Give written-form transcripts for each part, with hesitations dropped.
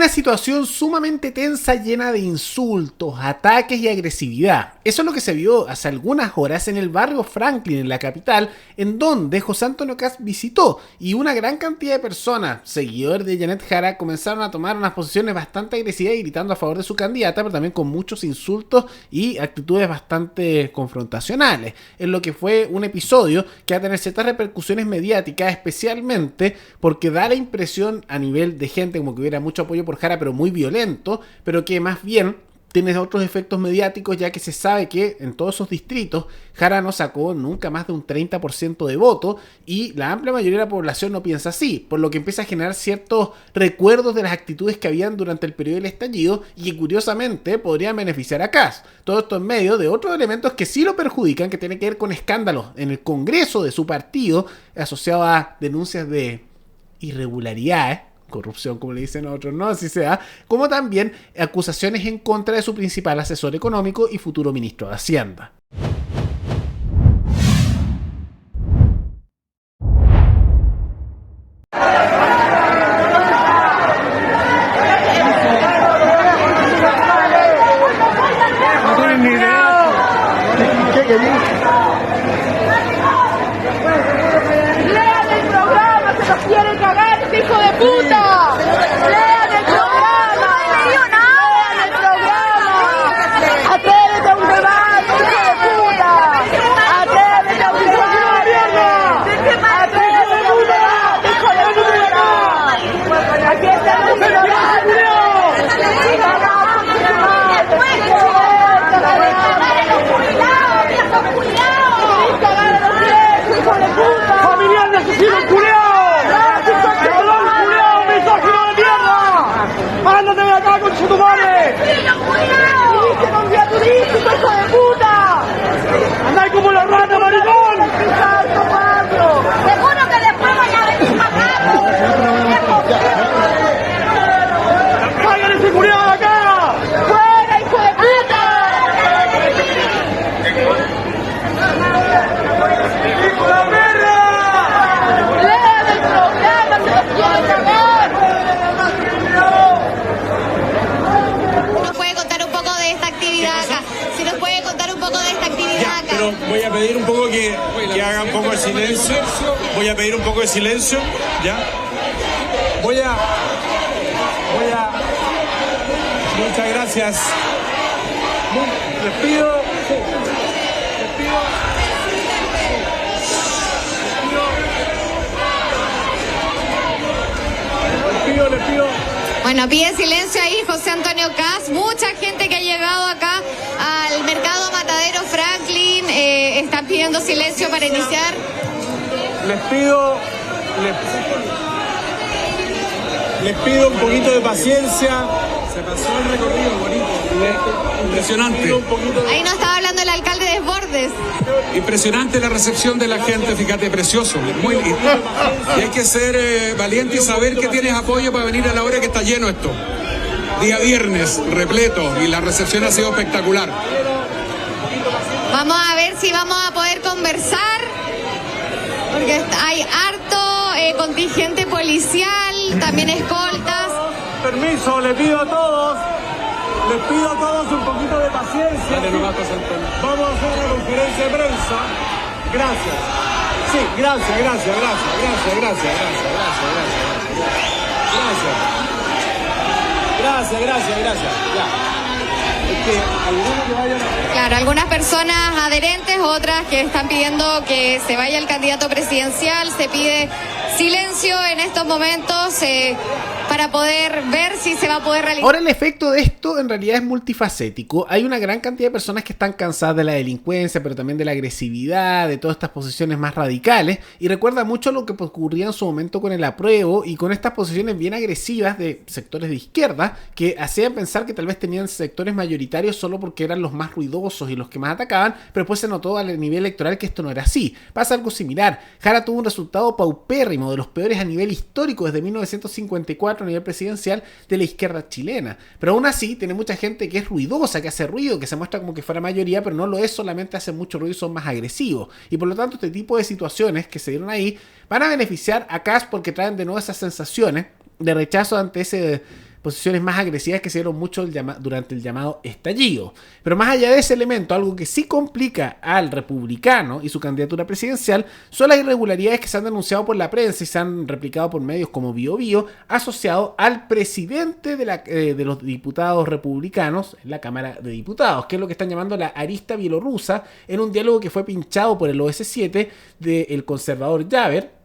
Una situación sumamente tensa, llena de insultos, ataques y agresividad. Eso es lo que se vio hace algunas horas en el barrio Franklin, en la capital, en donde José Antonio Kast visitó, y una gran cantidad de personas, seguidores de Janet Jara, comenzaron a tomar unas posiciones bastante agresivas y gritando a favor de su candidata, pero también con muchos insultos y actitudes bastante confrontacionales, en lo que fue un episodio que va a tener ciertas repercusiones mediáticas, especialmente porque da la impresión a nivel de gente como que hubiera mucho apoyo por Jara, pero muy violento, pero que más bien tiene otros efectos mediáticos, ya que se sabe que en todos esos distritos Jara no sacó nunca más de un 30% de voto, y la amplia mayoría de la población no piensa así, por lo que empieza a generar ciertos recuerdos de las actitudes que habían durante el periodo del estallido y que curiosamente podrían beneficiar a Kast. Todo esto en medio de otros elementos que sí lo perjudican, que tienen que ver con escándalos en el Congreso de su partido asociados a denuncias de irregularidades, corrupción como le dicen otros, no así sea, como también acusaciones en contra de su principal asesor económico y futuro ministro de Hacienda. No tienen ni idea. ¿Qué querías? ¡Lean el programa! ¡Se nos quiere cagar este hijo de puta! ¡Lean el programa! ¡Lean el programa! ¡Atrévete a un debate, hijo de puta! ¡Atrévete a un debate! ¡Atrévete a un debate, hijo de puta! ¡Aquí está el ignorante! ¡Familiar de asesino culiao! ¡Cabrón culiao, misógino de mierda! ¡Ándate de acá, conchetumare! ¡Viniste con guía turístico, hijo de puta! ¡Andá como la rata, maricón! ¡Seguro que después vaya a venir matando! ¡Cállate ese culiao de acá! ¡Fuera, hijo de puta! ¡Hijo de la perra! ¡Lean el programa, se los quiere cagar! ¿Nos puede contar un poco de esta actividad acá? Si nos puede contar un poco de esta actividad Ya, acá. pero voy a pedir un poco que haga un poco de silencio. Voy a pedir un poco de silencio, ¿ya? Voy a... Muchas gracias. Les pido... Les pido... Bueno, pide silencio ahí José Antonio Kast. Mucha gente que ha llegado acá al mercado Matadero Franklin están pidiendo silencio para iniciar. Les pido un poquito de paciencia. Se pasó el recorrido bonito. Impresionante. Ahí nos estaba hablando el alcalde Desbordes. Impresionante la recepción de la gente, fíjate, precioso, muy lindo. Y hay que ser valiente y saber que tienes apoyo para venir a la hora que está lleno esto. Día viernes, repleto, y la recepción ha sido espectacular. Vamos a ver si vamos a poder conversar, porque hay harto contingente policial, también escoltas. Permiso, les pido a todos un poquito de paciencia. Vamos a hacer una conferencia de prensa. Gracias. Sí, gracias. Ya. Es que algunos que vayan a... Claro, algunas personas adherentes, otras que están pidiendo que se vaya el candidato presidencial. Se pide silencio en estos momentos para poder ver si se va a poder realizar. Ahora, el efecto de esto en realidad es multifacético. Hay una gran cantidad de personas que están cansadas de la delincuencia, pero también de la agresividad, de todas estas posiciones más radicales, y recuerda mucho lo que ocurría en su momento con el apruebo y con estas posiciones bien agresivas de sectores de izquierda que hacían pensar que tal vez tenían sectores mayoritarios solo porque eran los más ruidosos y los que más atacaban, pero después se notó a nivel electoral que esto no era así. Pasa algo similar. Jara tuvo un resultado paupérrimo, de los peores a nivel histórico desde 1954 a nivel presidencial de la izquierda chilena, pero aún así tiene mucha gente que es ruidosa, que hace ruido, que se muestra como que fuera mayoría, pero no lo es, solamente hacen mucho ruido y son más agresivos, y por lo tanto este tipo de situaciones que se dieron ahí van a beneficiar a Kast porque traen de nuevo esas sensaciones de rechazo ante ese posiciones más agresivas que se dieron mucho durante el llamado estallido. Pero más allá de ese elemento, algo que sí complica al republicano y su candidatura presidencial son las irregularidades que se han denunciado por la prensa y se han replicado por medios como BioBio, asociado al presidente de los diputados republicanos en la Cámara de Diputados, que es lo que están llamando la arista bielorrusa, en un diálogo que fue pinchado por el OS7 del conservador Javer,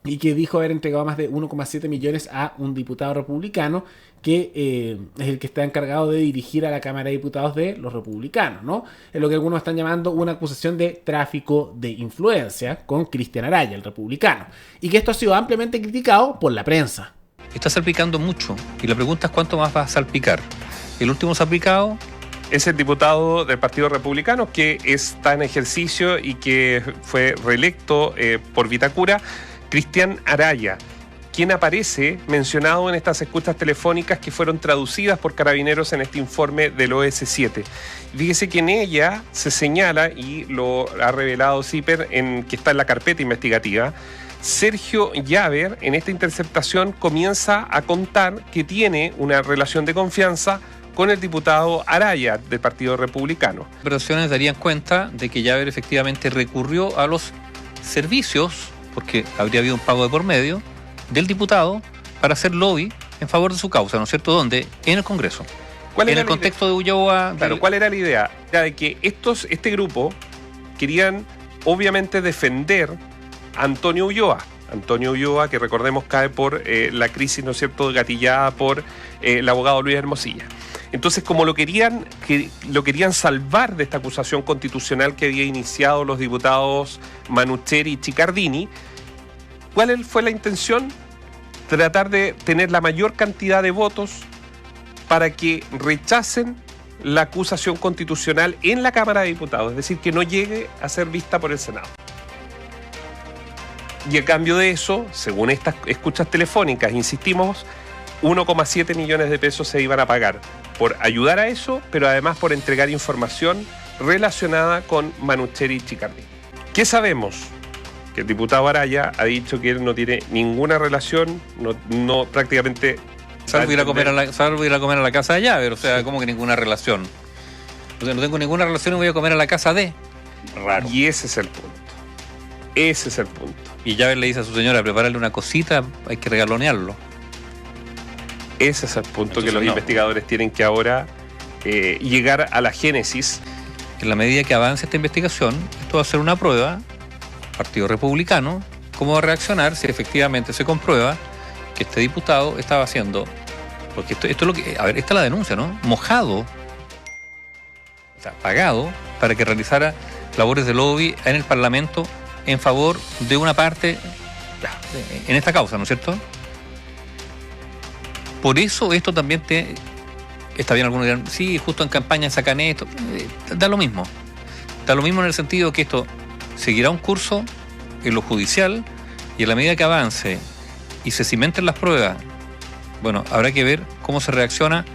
y que dijo haber entregado más de 1,7 millones a un diputado republicano que es el que está encargado de dirigir a la Cámara de Diputados de los republicanos, ¿no? Es lo que algunos están llamando una acusación de tráfico de influencia con Cristian Araya, el republicano, y que esto ha sido ampliamente criticado por la prensa. Está salpicando mucho, y la pregunta es cuánto más va a salpicar. El último salpicado es el diputado del Partido Republicano que está en ejercicio y que fue reelecto por Vitacura, Cristian Araya, quien aparece mencionado en estas escuchas telefónicas que fueron traducidas por Carabineros en este informe del OS7. Fíjese que en ella se señala, y lo ha revelado CIPER, que está en la carpeta investigativa, Sergio Javer en esta interceptación comienza a contar que tiene una relación de confianza con el diputado Araya del Partido Republicano. Las operaciones darían cuenta de que Javer efectivamente recurrió a los servicios, porque habría habido un pago de por medio, del diputado para hacer lobby en favor de su causa, ¿no es cierto? ¿Dónde? En el Congreso. En el contexto de Ulloa. Claro, ¿cuál era la idea? Era de que este grupo querían obviamente defender a Antonio Ulloa. Antonio Ulloa, que recordemos cae por la crisis, ¿no es cierto?, gatillada por el abogado Luis Hermosilla. Entonces, como lo querían salvar de esta acusación constitucional que había iniciado los diputados Manucheri y Chiccardini, ¿cuál fue la intención? Tratar de tener la mayor cantidad de votos para que rechacen la acusación constitucional en la Cámara de Diputados, es decir, que no llegue a ser vista por el Senado. Y a cambio de eso, según estas escuchas telefónicas, insistimos, 1,7 millones de pesos se iban a pagar por ayudar a eso, pero además por entregar información relacionada con Manucheri y Chiccardini. ¿Qué sabemos? Que el diputado Araya ha dicho que él no tiene ninguna relación, no prácticamente... Salvo ir a comer a la casa de Javer, o sea, ¿cómo que ninguna relación? O sea, no tengo ninguna relación y voy a comer a la casa de... Raro. Y ese es el punto. Ese es el punto. Y Javer le dice a su señora, prepárale una cosita, hay que regalonearlo. Ese es el punto. Entonces, que los investigadores tienen que ahora llegar a la génesis. En la medida que avance esta investigación, esto va a ser una prueba, Partido Republicano, cómo va a reaccionar si efectivamente se comprueba que este diputado estaba haciendo, porque esto es lo que, a ver, esta es la denuncia, ¿no? Mojado, o sea, pagado para que realizara labores de lobby en el Parlamento en favor de una parte en esta causa, ¿no es cierto? Por eso esto también está bien, algunos dirán, sí, justo en campaña sacan esto, da lo mismo. Da lo mismo en el sentido que esto seguirá un curso en lo judicial y en la medida que avance y se cimenten las pruebas, bueno, habrá que ver cómo se reacciona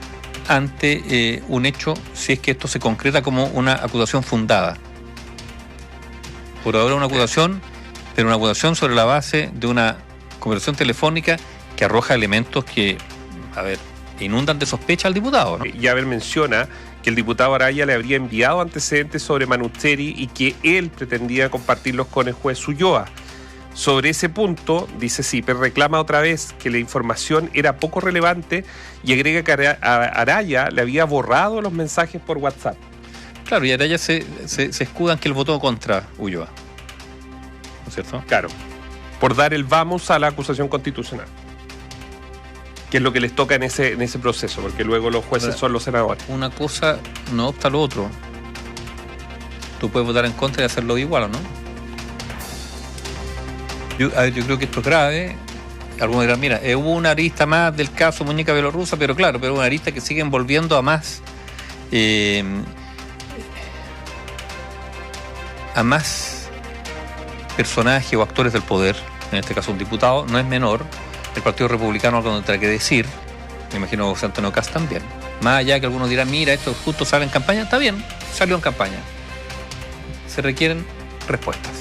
ante un hecho, si es que esto se concreta como una acusación fundada. Por ahora una acusación, pero una acusación sobre la base de una conversación telefónica que arroja elementos que, a ver, inundan de sospecha al diputado, ¿no? Javer menciona que el diputado Araya le habría enviado antecedentes sobre Manucheri y que él pretendía compartirlos con el juez Ulloa. Sobre ese punto, dice CIPER, reclama otra vez que la información era poco relevante y agrega que Araya le había borrado los mensajes por WhatsApp. Claro, y Araya se escudan que él votó contra Ulloa, ¿no es cierto? Claro, por dar el vamos a la acusación constitucional, que es lo que les toca en ese proceso, porque luego los jueces son los senadores. Una cosa no opta a lo otro. Tú puedes votar en contra y hacerlo igual, ¿o no? Yo creo que esto es grave. Algunos dirán, mira, hubo una arista más del caso Muñeca Bielorrusa, pero claro, pero una arista que sigue envolviendo a más personajes o actores del poder, en este caso un diputado, no es menor. El Partido Republicano algo tendrá que decir, me imagino José Antonio Kast también. Más allá que algunos dirán, mira, esto justo sale en campaña, está bien, salió en campaña. Se requieren respuestas.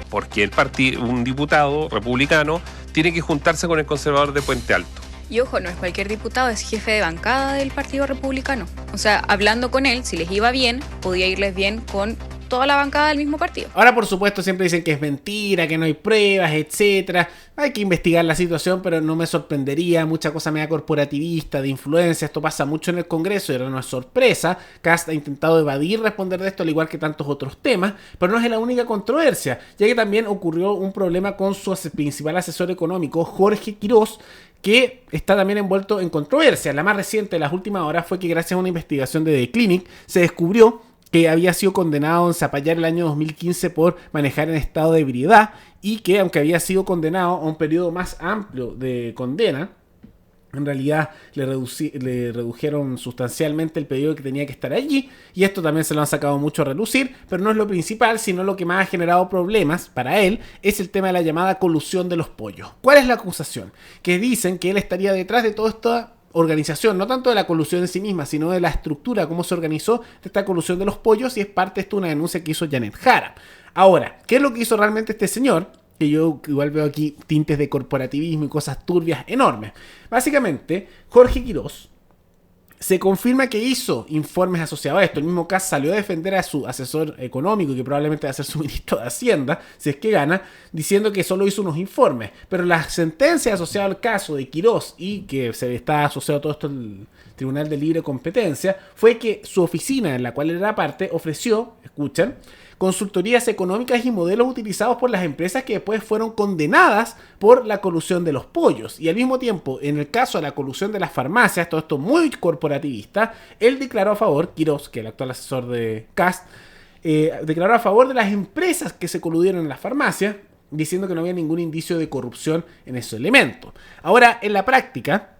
Porque un diputado republicano tiene que juntarse con el conservador de Puente Alto. Y ojo, no es cualquier diputado, es jefe de bancada del Partido Republicano. O sea, hablando con él, si les iba bien, podía irles bien con toda la bancada del mismo partido. Ahora, por supuesto, siempre dicen que es mentira, que no hay pruebas, etcétera. Hay que investigar la situación, pero no me sorprendería. Mucha cosa media corporativista, de influencia. Esto pasa mucho en el Congreso y ahora no es sorpresa. Kast ha intentado evadir responder de esto, al igual que tantos otros temas, pero no es la única controversia, ya que también ocurrió un problema con su principal asesor económico, Jorge Quirós, que está también envuelto en controversia. La más reciente de las últimas horas fue que gracias a una investigación de The Clinic se descubrió que había sido condenado en Zapallar el año 2015 por manejar en estado de ebriedad y que, aunque había sido condenado a un periodo más amplio de condena, en realidad le redujeron sustancialmente el periodo que tenía que estar allí, y esto también se lo han sacado mucho a relucir, pero no es lo principal, sino lo que más ha generado problemas para él es el tema de la llamada colusión de los pollos. ¿Cuál es la acusación? Que dicen que él estaría detrás de toda esta organización, no tanto de la colusión en sí misma, sino de la estructura, cómo se organizó esta colusión de los pollos, y es parte de esto una denuncia que hizo Janet Jara. Ahora, ¿qué es lo que hizo realmente este señor? Que yo igual veo aquí tintes de corporativismo y cosas turbias enormes. Básicamente, Jorge Quirós se confirma que hizo informes asociados a esto. El mismo Kast salió a defender a su asesor económico, que probablemente va a ser su ministro de Hacienda, si es que gana, diciendo que solo hizo unos informes. Pero la sentencia asociada al caso de Quirós, y que se está asociado a todo esto al Tribunal de Libre Competencia, fue que su oficina, en la cual era parte, ofreció, escuchan, consultorías económicas y modelos utilizados por las empresas que después fueron condenadas por la colusión de los pollos. Y al mismo tiempo, en el caso de la colusión de las farmacias, todo esto muy corporativista, él declaró a favor, Quirós, que es el actual asesor de Kast, declaró a favor de las empresas que se coludieron en las farmacias, diciendo que no había ningún indicio de corrupción en esos elementos. Ahora, en la práctica,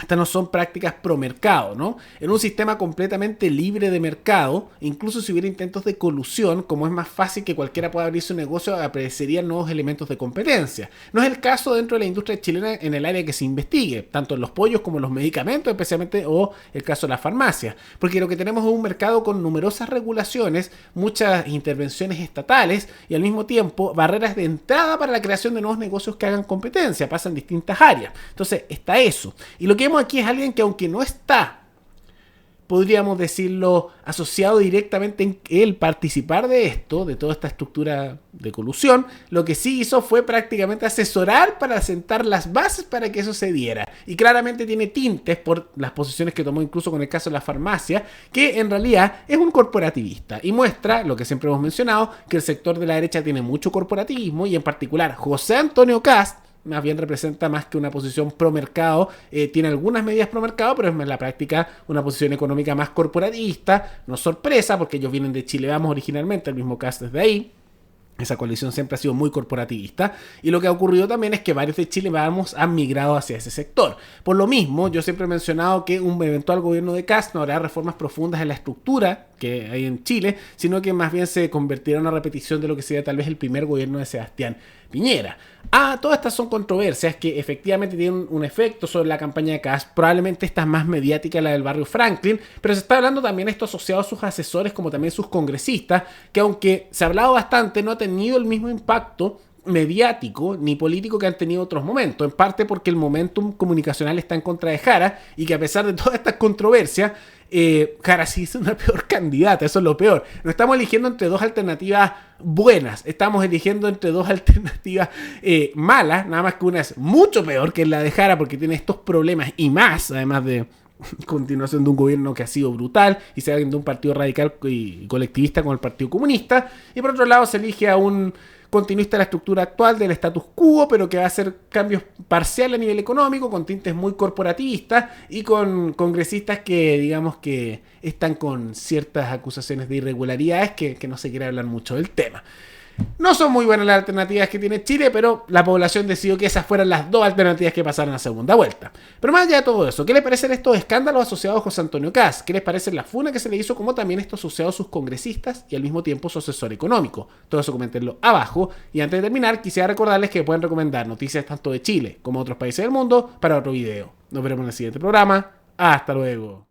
estas no son prácticas pro mercado, ¿no? En un sistema completamente libre de mercado, incluso si hubiera intentos de colusión, como es más fácil que cualquiera pueda abrir su negocio, aparecerían nuevos elementos de competencia. No es el caso dentro de la industria chilena en el área que se investigue, tanto en los pollos como en los medicamentos, especialmente, o el caso de las farmacias. Porque lo que tenemos es un mercado con numerosas regulaciones, muchas intervenciones estatales y al mismo tiempo barreras de entrada para la creación de nuevos negocios que hagan competencia, pasan en distintas áreas. Entonces está eso. Y lo que vemos aquí es alguien que, aunque no está, podríamos decirlo, asociado directamente en el participar de esto, de toda esta estructura de colusión, lo que sí hizo fue prácticamente asesorar para sentar las bases para que eso se diera. Y claramente tiene tintes por las posiciones que tomó incluso con el caso de la farmacia, que en realidad es un corporativista y muestra, lo que siempre hemos mencionado, que el sector de la derecha tiene mucho corporativismo, y en particular José Antonio Kast más bien representa, más que una posición pro mercado, tiene algunas medidas pro mercado, pero es en la práctica una posición económica más corporatista. No es sorpresa, porque ellos vienen de Chile Vamos originalmente, el mismo Kast desde ahí. Esa coalición siempre ha sido muy corporativista, y lo que ha ocurrido también es que varios de Chile Vamos han migrado hacia ese sector. Por lo mismo, yo siempre he mencionado que un eventual gobierno de Kast no hará reformas profundas en la estructura que hay en Chile, sino que más bien se convertirá en una repetición de lo que sería tal vez el primer gobierno de Sebastián Piñera. Todas estas son controversias que efectivamente tienen un efecto sobre la campaña de Kast. Probablemente esta es más mediática, la del barrio Franklin, pero se está hablando también esto asociado a sus asesores como también sus congresistas, que aunque se ha hablado bastante, no ha tenido el mismo impacto mediático ni político que han tenido otros momentos, en parte porque el momentum comunicacional está en contra de Jara, y que a pesar de todas estas controversias, Jara sí es una peor candidata. Eso es lo peor. No estamos eligiendo entre dos alternativas buenas, estamos eligiendo entre dos alternativas malas, nada más que una es mucho peor que la de Jara porque tiene estos problemas y más, además de continuación de un gobierno que ha sido brutal y se alguien de un partido radical y colectivista como el Partido Comunista, y por otro lado se elige a un continuista de la estructura actual del status quo, pero que va a hacer cambios parciales a nivel económico, con tintes muy corporativistas y con congresistas que digamos que están con ciertas acusaciones de irregularidades que no se quiere hablar mucho del tema. No son muy buenas las alternativas que tiene Chile, pero la población decidió que esas fueran las dos alternativas que pasaran a segunda vuelta. Pero más allá de todo eso, ¿qué les parecen estos escándalos asociados a José Antonio Kast? ¿Qué les parece la funa que se le hizo, como también esto asociado a sus congresistas y al mismo tiempo su asesor económico? Todo eso coméntenlo abajo. Y antes de terminar, quisiera recordarles que pueden recomendar noticias tanto de Chile como de otros países del mundo para otro video. Nos veremos en el siguiente programa. Hasta luego.